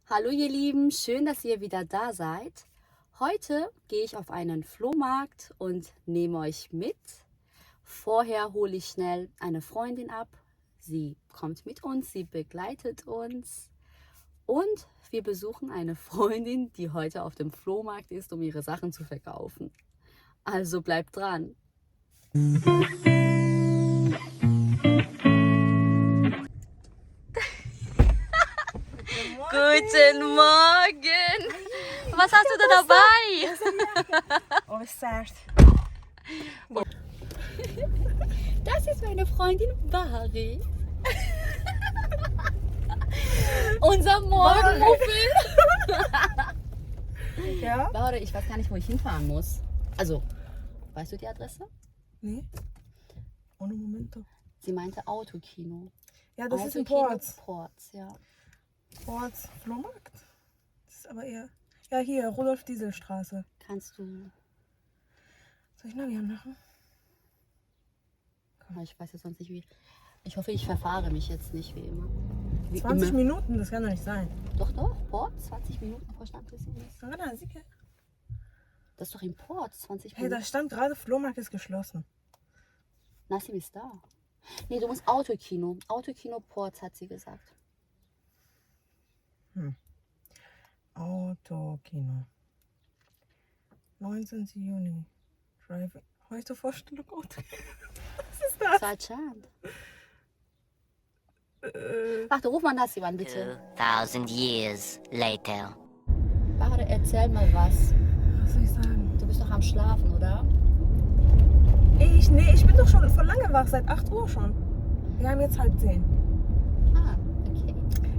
Hallo ihr Lieben, schön, dass ihr wieder da seid. Heute gehe ich auf einen Flohmarkt und nehme euch mit. Vorher hole ich schnell eine Freundin ab. Sie kommt mit uns, sie begleitet uns. Und wir besuchen eine Freundin, die heute auf dem Flohmarkt ist, um ihre Sachen zu verkaufen. Also bleibt dran. Guten Morgen! Was hast du da dabei? Oh, Sart. Das ist meine Freundin Bari. Unser Morgenmuffel. Ja? Bari, ich weiß gar nicht, wo ich hinfahren muss. Also, weißt du die Adresse? Nee. Ohne Momento. Sie meinte Autokino. Ja, das ist in Autokino Ports. Ports, ja. Ports Flohmarkt? Das ist aber eher. Ja, hier, Rudolf-Diesel-Straße. Kannst du. Soll ich Navi anmachen? Ich weiß jetzt sonst nicht wie. Ich hoffe, ich verfahre mich jetzt nicht wie immer. Wie 20 immer. Minuten, das kann doch nicht sein. Doch, Ports, 20 Minuten vor Standwissen. Ah, da, sicher. Das ist doch in Ports, 20 Hey, Minuten. da stand gerade, Flohmarkt ist geschlossen. Nassim ist da. Nee, du musst Autokino. Autokino Ports, hat sie gesagt. Autokino. 19. Juni. Driving. Heute Vorstellung Autokino. Was ist das? Salchand. Warte, ruf mal Nassim an, bitte. 2,000 years later. Warte, erzähl mal was. Was soll ich sagen? Du bist doch am Schlafen, oder? Nee, ich bin doch schon vor lange wach, seit 8 Uhr schon. Wir haben jetzt 9:30. Ah, okay.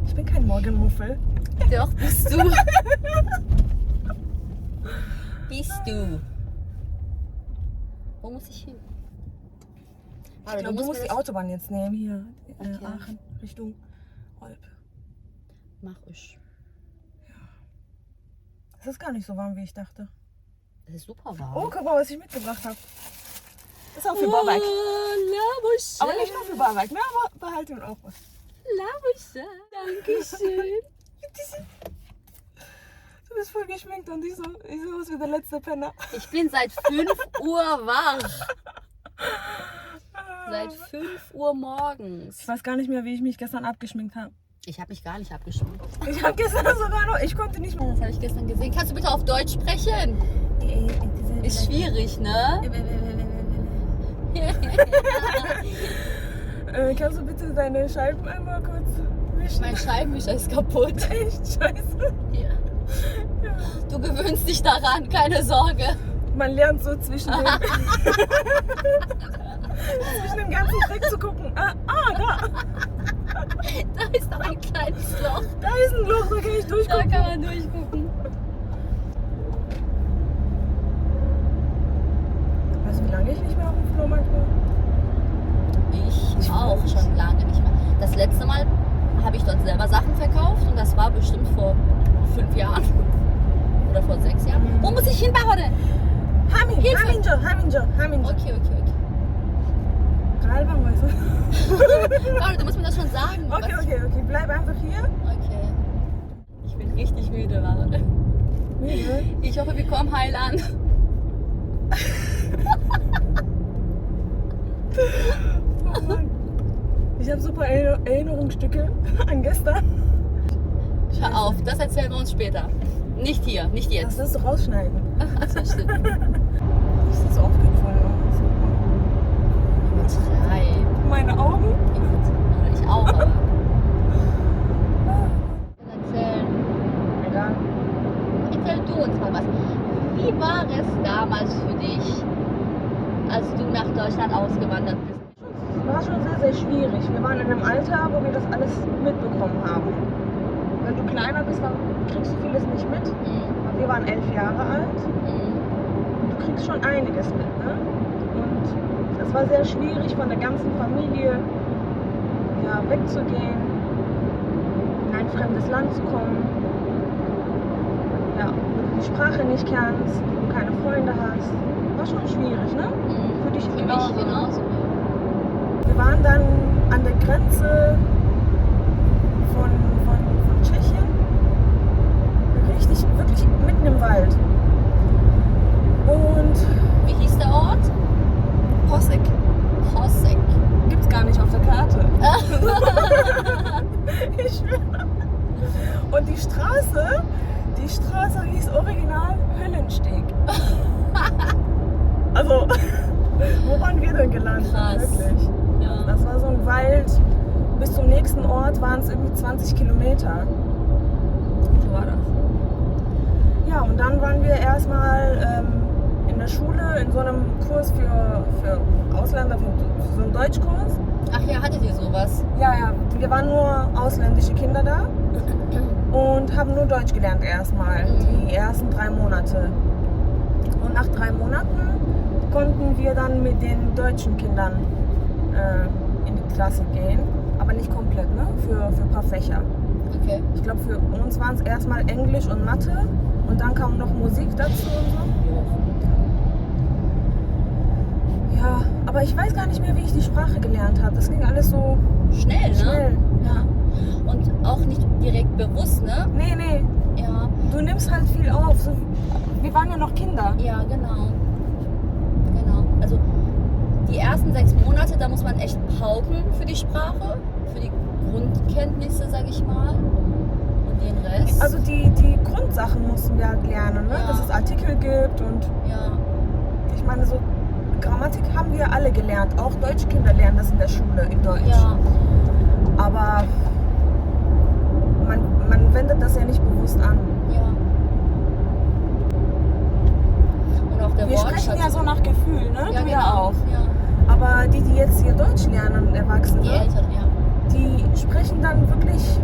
Ich bin kein Morgenmuffel. Doch, bist du. Bist du. Wo muss ich hin? Ich Warte, glaube, du musst mir die das- Autobahn jetzt nehmen, hier. Okay. Aachen, Richtung Olpe. Mach ich. Es ist gar nicht so warm, wie ich dachte. Das ist super warm. Oh, guck mal, was ich mitgebracht habe. Ist auch für Bauwerk. Labusche. Aber nicht nur für Bauwerk, ne? Aber behalte mir auch was. Labusche. Dankeschön. Du bist voll geschminkt und ich so aus wie der letzte Penner. Ich bin seit 5 Uhr wach. Seit 5 Uhr morgens. Ich weiß gar nicht mehr, wie ich mich gestern abgeschminkt habe. Ich habe mich gar nicht abgeschminkt. Ich habe gestern sogar noch, ich konnte nicht mehr. Das habe ich gestern gesehen. Kannst du bitte auf Deutsch sprechen? Ist schwierig, ne? Kannst du bitte deine Scheiben einmal kurz wischen? Mein Scheibenwischer ist kaputt. Echt scheiße. Ja. Du gewöhnst dich daran, keine Sorge. Man lernt so zwischen dem ganzen Trick zu gucken. Da. Da ist noch ein kleines Loch. Da ist ein Loch, da kann ich Da durchgucken. kann man durchgucken. Weißt du, wie lange ich nicht mehr auf dem Flohmarkt war? Ich auch schon lange nicht mehr. Das letzte Mal habe ich dort selber Sachen verkauft und das war bestimmt vor 5 Jahren. Oder vor 6 Jahren. Wo muss ich hin, Baude? Haminjo. Okay. Kalbang, weißt du? Baude, du musst mir das schon sagen. Okay. Bleib einfach hier. Okay. Ich bin richtig müde, Baude. Müde? Ich hoffe, wir kommen heil an. Oh Mann. Ich habe super Erinnerungsstücke an gestern. Hör auf, das erzählen wir uns später. Nicht hier, nicht Das jetzt. wirst du rausschneiden. Ach so, stimmt. Das ist so aufgefallen. Übertreib. Meine Augen? Ich auch, aber. Erzählen. Egal. Erzähl du uns mal was. Wie war es damals für dich, als du nach Deutschland ausgewandert bist? Es war schon sehr, sehr schwierig. Wir waren in einem Alter, wo wir das alles mitbekommen haben. Wenn du kleiner bist, dann kriegst du vieles nicht mit. Mhm. Wir waren 11 Jahre alt und du kriegst schon einiges mit. Ne? Und es war sehr schwierig, von der ganzen Familie wegzugehen, in ein fremdes Land zu kommen. Ja, wo du die Sprache nicht kennst, wo du keine Freunde hast. War schon schwierig, ne? Für dich Für mich genauso. genauso. Wir waren dann an der Grenze von Tschechien Und die Straße hieß original Höllensteg. Also, wo waren wir denn gelandet? Krass. Wirklich. Ja. Das war so ein Wald. Bis zum nächsten Ort waren es irgendwie 20 Kilometer. So war das. Ja, und dann waren wir erstmal in der Schule in so einem Kurs für Ausländer, für so einen Deutschkurs. Ach ja, hattet ihr sowas? Ja, wir waren nur ausländische Kinder da und haben nur Deutsch gelernt erstmal, die ersten 3 Monate. Und nach 3 Monaten konnten wir dann mit den deutschen Kindern in die Klasse gehen, aber nicht komplett, ne? Für ein paar Fächer. Okay. Ich glaube, für uns waren es erstmal Englisch und Mathe und dann kam noch Musik dazu und so. Ja, aber ich weiß gar nicht mehr, wie ich die Sprache gelernt habe. Das ging alles so Schnell, ne? schnell. Ja. Und auch nicht direkt bewusst, ne? Nee. Ja. Du nimmst halt viel auf. So, wir waren ja noch Kinder. Ja, genau. Also die ersten 6 Monate, da muss man echt pauken für die Sprache, für die Grundkenntnisse, sag ich mal. Und den Rest. Also die Grundsachen mussten wir halt lernen, ne? Ja. Dass es Artikel gibt und ja. ich meine so Grammatik haben wir alle gelernt. Auch deutsche Kinder lernen das in der Schule in Deutsch. Ja. Aber man wendet das ja nicht bewusst an. Ja. Und auch der Wir Wortschatz. sprechen ja so nach Gefühl, ne? Ja, Du ja genau. auch. Ja. Aber die jetzt hier Deutsch lernen, Erwachsene, Die Eltern, ja. die sprechen dann wirklich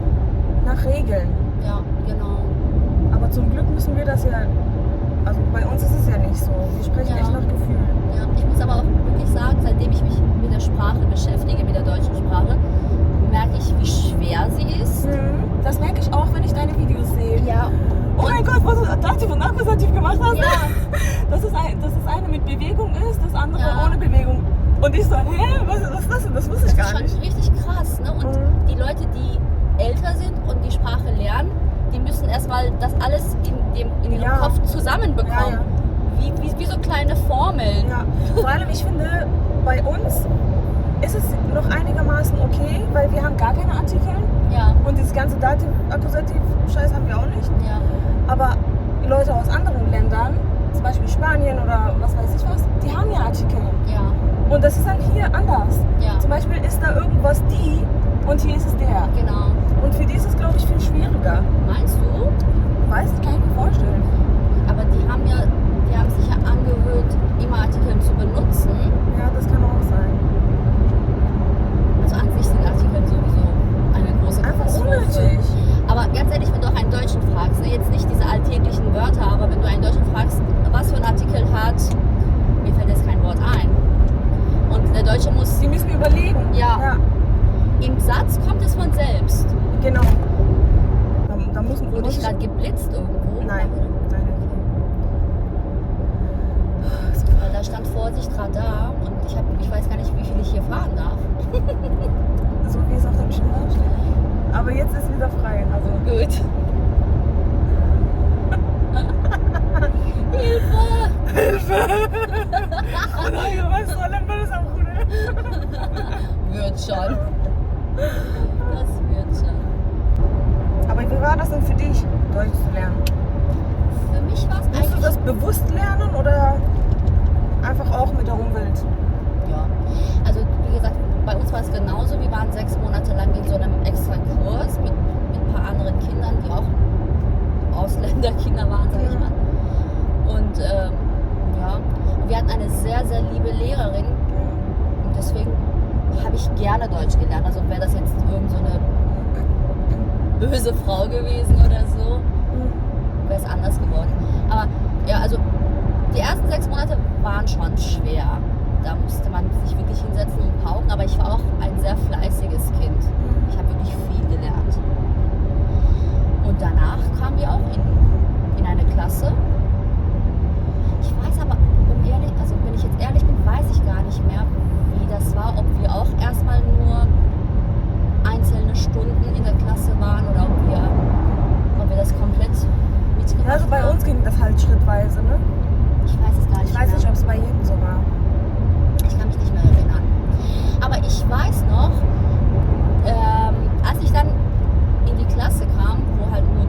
nach Regeln. Ja, genau. Aber zum Glück müssen wir das ja, also bei uns ist es ja nicht so. Wir sprechen Ja. echt nach Gefühl. Ja. Ich muss aber auch wirklich sagen, seitdem ich mich mit der Sprache beschäftige, mit der deutschen Sprache, merke ich, wie schwer sie ist. Das merke ich auch, wenn ich deine Videos sehe. Ja. Oh mein Gott, was du Dativ und Akkusativ gemacht hast. Ja. Dass das eine mit Bewegung ist, das andere Ja. ohne Bewegung. Und ich so, hä, was ist das denn? Das wusste ich Das gar ist schon nicht. richtig krass, ne? Und die Leute, die älter sind und die Sprache lernen, die müssen erstmal das alles in ihrem Ja. Kopf zusammenbekommen. Ja, Wie so kleine Formeln. Ja, vor allem ich finde, bei uns ist es noch einigermaßen okay, weil wir haben gar keine Artikel Ja. und dieses ganze Dativ, Akkusativ, Scheiß haben wir auch nicht. Ja. Aber Leute aus anderen Ländern, zum Beispiel Spanien oder was weiß ich was, die haben ja Artikel. Ja. Und das ist dann hier anders. Ja. Zum Beispiel ist da irgendwas die und hier ist es der. Genau. Und für die ist es, glaube ich, viel schwieriger. Meinst du? Weiß ich, kann ich mir vorstellen. Aber die haben sich ja angewöhnt, immer Artikel zu benutzen. Ja, das kann auch sein. Also an sich sind Artikel sowieso eine große Einfach Katastrophe. unnötig. Aber ganz ehrlich, wenn du auch einen Deutschen fragst, ne, jetzt nicht diese alltäglichen Wörter, aber wenn du einen Deutschen fragst, was für ein Artikel hat, mir fällt jetzt kein Wort ein. Und der Deutsche muss, Sie müssen überlegen. Ja. im Satz kommt es von selbst. Genau. Da Wurde ich gerade geblitzt irgendwo? Nein. Weil da stand Vorsicht Radar und ich weiß gar nicht, wie viel ich hier fahren darf. So wie es auf dem Schild steht. Aber jetzt ist wieder frei. Also Gut. Hilfe! Nein, was soll denn das auch, Wird schon. Das wird schon. Aber wie war das denn für dich, Deutsch zu lernen? Für mich war es Musst du eigentlich... das bewusst lernen oder einfach auch mit der Umwelt? Ja. Also wie gesagt, bei uns war es genauso. Wir waren 6 Monate lang in so einem extra Kurs mit ein paar anderen Kindern, die auch Ausländerkinder waren, sag ich mal. Und ja, und wir hatten eine sehr, sehr liebe Lehrerin und deswegen habe ich gerne Deutsch gelernt. Also wäre das jetzt irgend so eine böse Frau gewesen oder so, wäre es anders geworden. Aber ja, also die ersten 6 Monate waren schon schwer. Da musste man sich wirklich hinsetzen und pauken, aber ich war auch ein sehr fleißiges Kind. Ich habe wirklich viel gelernt. Und danach kamen wir auch in eine Klasse. Ich weiß aber, wenn ich jetzt ehrlich bin, weiß ich gar nicht mehr, wie das war. Ob wir auch erstmal nur einzelne Stunden in der Klasse waren oder ob wir das komplett mitgemacht Ja, also bei haben. uns ging das halt schrittweise, ne? Ich weiß es gar nicht Ich weiß mehr. nicht, ob es bei jedem so war. Ich kann mich nicht mehr erinnern. Aber ich weiß noch, als ich dann in die Klasse kam, wo halt nur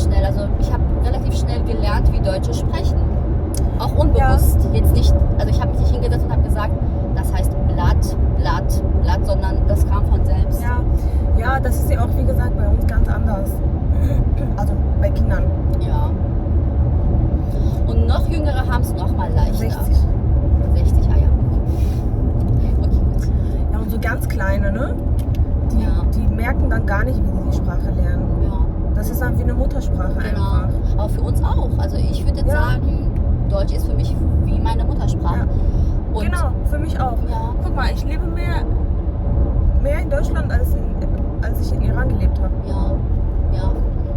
schnell. Also ich habe relativ schnell gelernt, wie Deutsche sprechen. Auch unbewusst. Jetzt nicht, also ich habe mich nicht hingesetzt und habe gesagt, das heißt Blatt, Blatt, Blatt, sondern das kam von selbst. Ja, das ist ja auch, wie gesagt, bei uns ganz anders. Also bei Kindern. Ja. Und noch Jüngere haben es noch mal leichter. 60. 60, ja. Okay, gut. Ja, und so ganz kleine, ne? Die merken dann gar nicht, wie sie die Sprache lernen. Ja. Das ist dann wie eine Muttersprache Genau. einfach. Aber für uns auch. Also ich würde jetzt sagen, Deutsch ist für mich wie meine Muttersprache. Ja. Und Genau, für mich auch. Ja. Guck mal, ich lebe mehr in Deutschland, als ich in Iran gelebt habe. Ja,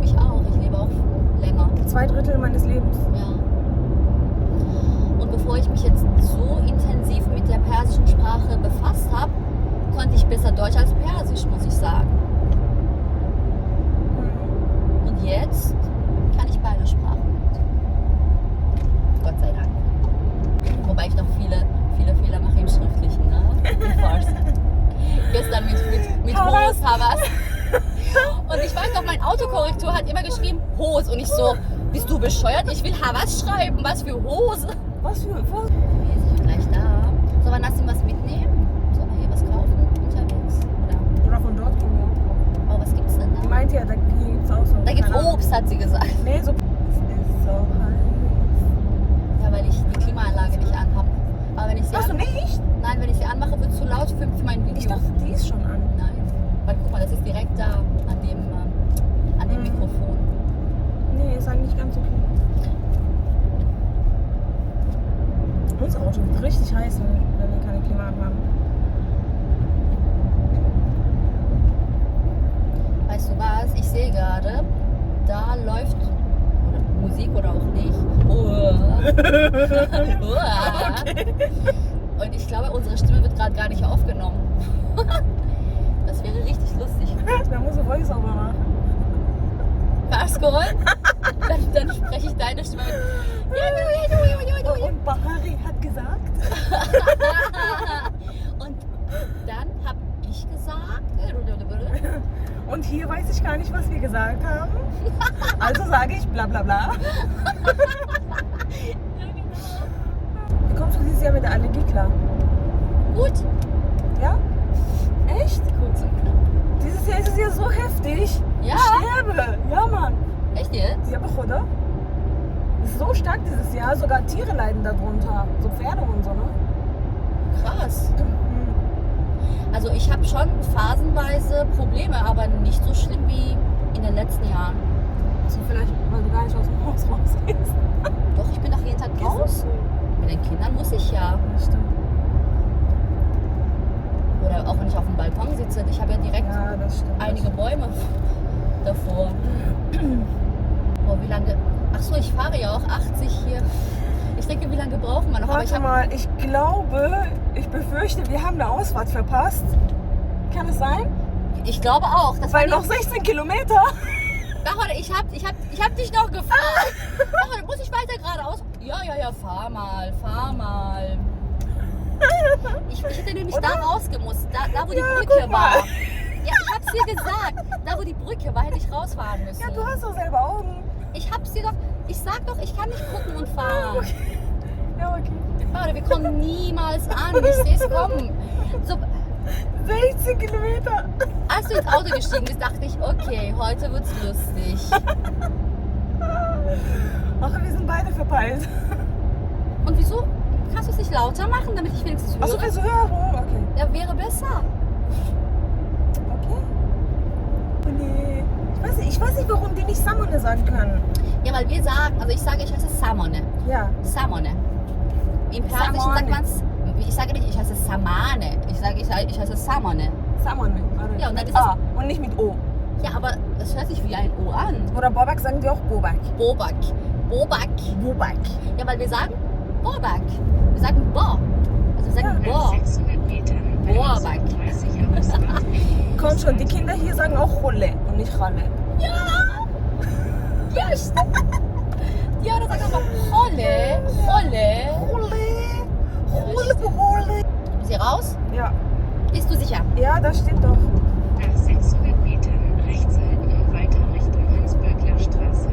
ich auch. Ich lebe auch länger. 2/3 meines Lebens. Ja. Und bevor ich mich jetzt so intensiv mit der persischen Sprache befasst habe, konnte ich besser Deutsch als Persisch, muss ich sagen. Und jetzt kann ich beide Sprachen. Gott sei Dank. Wobei ich noch viele Fehler mache im Schriftlichen, ne? Im Farsi. Gestern mit Hose, Havas. Und ich weiß noch, mein Autokorrektor hat immer geschrieben Hose. Und ich so, bist du bescheuert? Ich will Havas schreiben. Was für Hose? Was? Wir sind gleich da. So, wann hast du was mitnehmen? Sollen wir hier was kaufen unterwegs? Oder von dort kommen wir auch. Oh, was gibt's denn Die da? meint ja, da gibt's auch so. Da gibt's keine Ahnung. Obst, hat sie gesagt. Nee, so. Es ist so heiß. Ja, weil ich die Klimaanlage nicht anhabe. Aber wenn ich sie Hast du nicht? Nein, wenn ich sie anmache, wird es zu laut für mein Video. Ich dachte, die ist schon an. Nein. Weil guck mal, das ist direkt da an dem Mikrofon. Nee, ist eigentlich ganz okay. Unser Auto wird richtig heiß, wenn wir keine Klima haben. Weißt du was? Ich sehe gerade, da läuft Musik oder auch nicht. Und ich glaube, unsere Stimme wird gerade gar nicht aufgenommen. Das wäre richtig lustig. Da muss ich Voice-Over machen. Pascal? Dann spreche ich deine Stimme mit. Und Bahari hat gesagt. Und dann habe ich gesagt. Und hier weiß ich gar nicht, was wir gesagt haben. Also sage ich bla bla bla. Wie kommst du dieses Jahr mit der Allergie klar? Gut. Ja? Echt? Gut. Dieses Jahr ist es ja so heftig. Ja? Ich sterbe. Ja, Mann. Echt jetzt? Ja, oder? Es ist so stark dieses Jahr. Sogar Tiere leiden darunter. So Pferde und so, ne? Krass. Also ich habe schon phasenweise Probleme, aber nicht so schlimm wie in den letzten Jahren. Also vielleicht, weil du gar nicht aus dem Haus rausgehst. Doch, ich bin doch jeden Tag draußen. Mit den Kindern muss ich ja. Das stimmt. Oder auch wenn ich auf dem Balkon sitze. Ich habe ja direkt Ja, das stimmt. einige Bäume davor. Oh, wie lange? Ach so, ich fahre ja auch 80 hier. Ich denke, wie lange brauchen wir noch? Aber Warte mal, ich glaube, ich befürchte, wir haben eine Ausfahrt verpasst. Kann es sein? Ich glaube auch. Das Weil war noch 16 Kilometer. ich hab dich noch gefragt. Dachor, muss ich weiter geradeaus? Ja, fahr mal. Ich hätte nämlich Oder? da rausgemusst, da wo die Ja, Brücke guck war. mal. Ja, ich hab's dir gesagt. Da wo die Brücke war, hätte ich rausfahren müssen. Ja, du hast doch selber Augen. Ich sag doch, ich kann nicht gucken und fahren. Ja, okay. Warte, wir kommen niemals an. Ich sehe es kommen. So, 16 Kilometer. als du ins Auto gestiegen bist, dachte ich, okay, heute wird's lustig. Ach, wir sind beide verpeilt. Und wieso? Kannst du es nicht lauter machen, damit ich wenigstens höre? Achso, willst du hören? Okay. Ja, wäre besser. Okay. Oh, nee. Ich weiß nicht, warum die nicht Samone sagen können. Ja, weil wir sagen, also ich sage, ich heiße Samone. Ja. Samone. Im Persischen Samone. sagt man es, ich sage nicht, ich heiße Samane. Ich sage, ich heiße Samone. Samone. Ja, und dann ist A und nicht mit O. Ja, aber das hört sich wie ein O an. Oder Bobak sagen die auch Bobak. Bobak. Bobak. Bobak. Ja, weil wir sagen Bobak. Wir sagen Bo. Also wir sagen Bo. 600 Metern. Bobak. 30 Ausfahrt. Komm schon, die Kinder hier sagen auch Cholle und nicht Challe. Ja, stimmt. Ja, das sagt aber Holle. Holle. Cholle. Ist hier raus? Ja. Bist du sicher? Ja, das steht doch. Nach 600 Metern rechts halten und weiter Richtung Hans-Böckler Straße.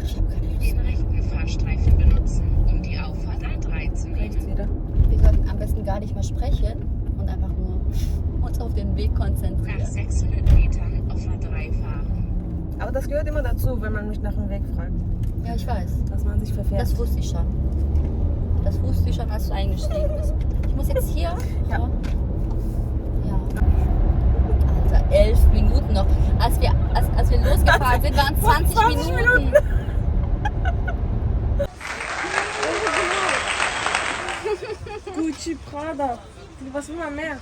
Ich habe keine Lust. Den rechten Fahrstreifen benutzen, um die Auffahrt A3 zu Rechts nehmen. wieder. Wir sollten am besten gar nicht mehr sprechen und einfach nur uns auf den Weg Nach konzentrieren. 600 Metern auf A3 fahren. Aber das gehört immer dazu, wenn man mich nach dem Weg fragt. Ja, ich weiß. Dass man sich verfährt. Das wusste ich schon. Das wusste ich schon, als du eingestiegen bist. Ich muss jetzt hier. Ja. Ja. Alter, 11 Minuten noch. Als wir losgefahren sind, waren es 20 Minuten. Gucci, Prada. Was will man mehr?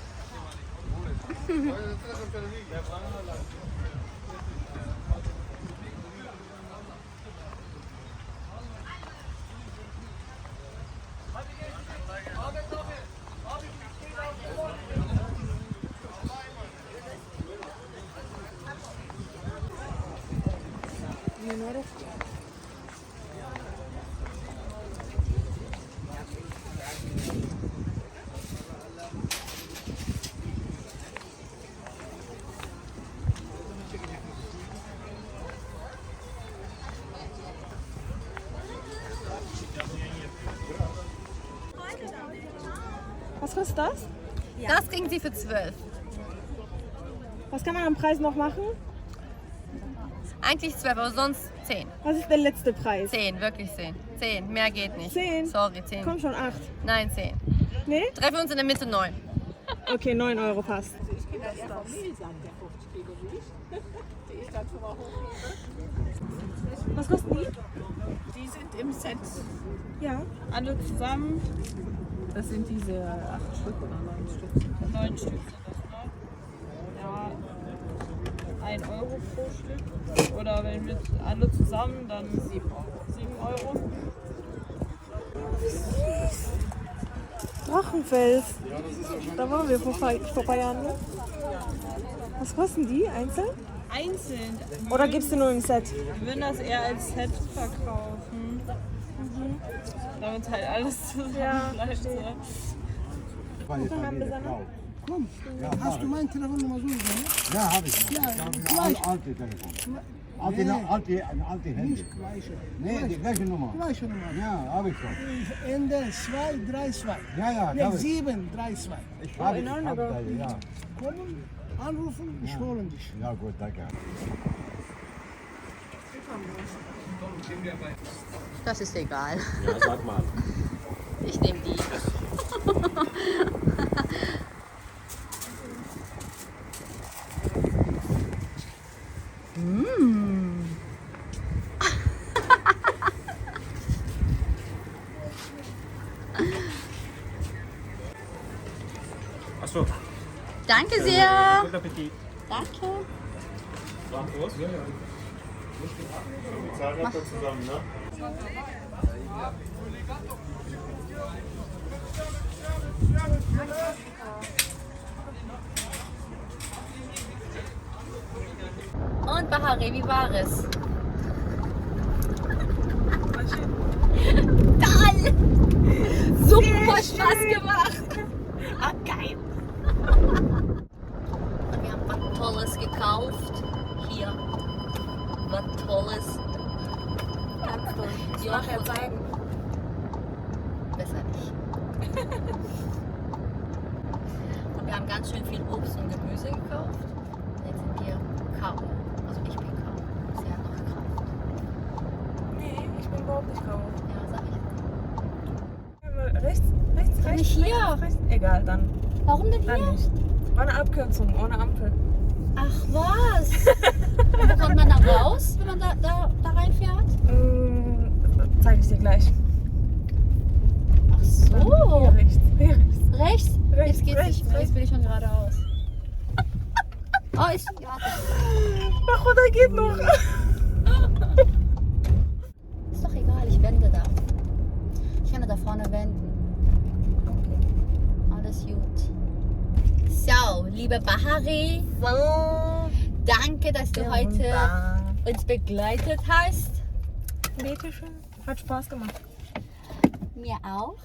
Was kostet das? Das kriegen sie für 12. Was kann man am Preis noch machen? Eigentlich 12, aber sonst 10. Was ist der letzte Preis? 10, wirklich 10. 10, mehr geht nicht. 10? Sorry, 10. Komm schon, 8. Nein, 10. Nee? Treffen wir uns in der Mitte 9. Okay, 9 Euro passt. Was kosten die? Die sind im Set Ja. alle zusammen. Das sind diese 8 Stück oder 9 Stück. 9 Stück sind das, ne? Ja, 1 Euro pro Stück. Oder wenn wir alle zusammen, dann 7 Euro. Drachenfels. Da waren wir vor ein paar Jahren. Ne? Was kosten die einzeln? Einzeln. Oder gibst du nur im Set? Wir würden das eher als Set verkaufen. Damit halt alles zusammen Ja, bleibt. verstehe. Komm, hast du meine Telefonnummer so? Ne? Ja, habe ich. Ja, Ich habe gleich. ein altes Telefon. Ein altes Handy. Nicht gleiche. Nee, die gleiche Nummer. Gleiche Nummer. Ja, habe ich schon. Ende 232. Ja, ja, Nee, habe ich. 732. Ich habe ich. Hab ich, ja. Kommen, anrufen, ich hole dich. Ja, gut, danke. Das ist egal. Ja, sag mal. Ich nehme die. Achso, Danke sehr. guten Appetit. Danke. War groß? Ja, ja. Die zahlen das dann zusammen, ne? Und Bahari, wie war es? Toll! Super Spaß gemacht! Ah, geil. Und wir haben was Tolles gekauft. Hier. Was Tolles. Ganz toll. Ich Ja, nachher zeigen. Besser nicht. Und wir haben ganz schön viel Obst und Gemüse gekauft. Jetzt sind wir kaum. Also ich bin kaum. Sie hat noch Kraft. Nee, ich bin überhaupt nicht kaum. Ja, sag ich. Rechts, Nicht hier. rechts. Egal, dann. Warum denn Dann hier? nicht. War eine Abkürzung, ohne Ampel. Ach was! Und wo kommt man da raus, wenn man da reinfährt? Zeige ich dir gleich. Ach so. Hier rechts. Hier rechts. Rechts? Rechts, Jetzt geht's rechts, nicht. Jetzt bin ich schon geradeaus. Oh, ich. Warte. Ach, oder geht noch. Ist doch egal, ich wende da. Ich kann da vorne wenden. Okay. Alles gut. So, liebe Bahari, danke, dass du heute uns begleitet hast. Bitte schön. Hat Spaß gemacht. Mir auch.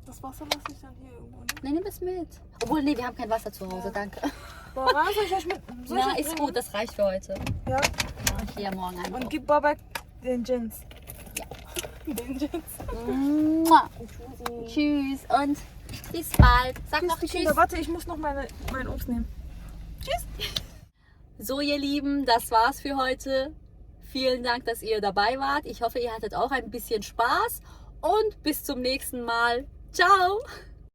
Das Wasser lasse ich dann hier irgendwo. Ne? Nee, nimm es mit. Obwohl, nee, wir haben kein Wasser zu Hause, danke. Boah, soll ich euch mit? Na, ist gut, das reicht für heute. Ja. Mach ich hier morgen einen. Und gib Bobak den Jeans. Mua. Tschüss und bis bald. Sag noch Die Tschüss. Kinder, warte, ich muss noch mein Obst nehmen. So, ihr Lieben, das war's für heute. Vielen Dank, dass ihr dabei wart. Ich hoffe, ihr hattet auch ein bisschen Spaß und bis zum nächsten Mal. Ciao!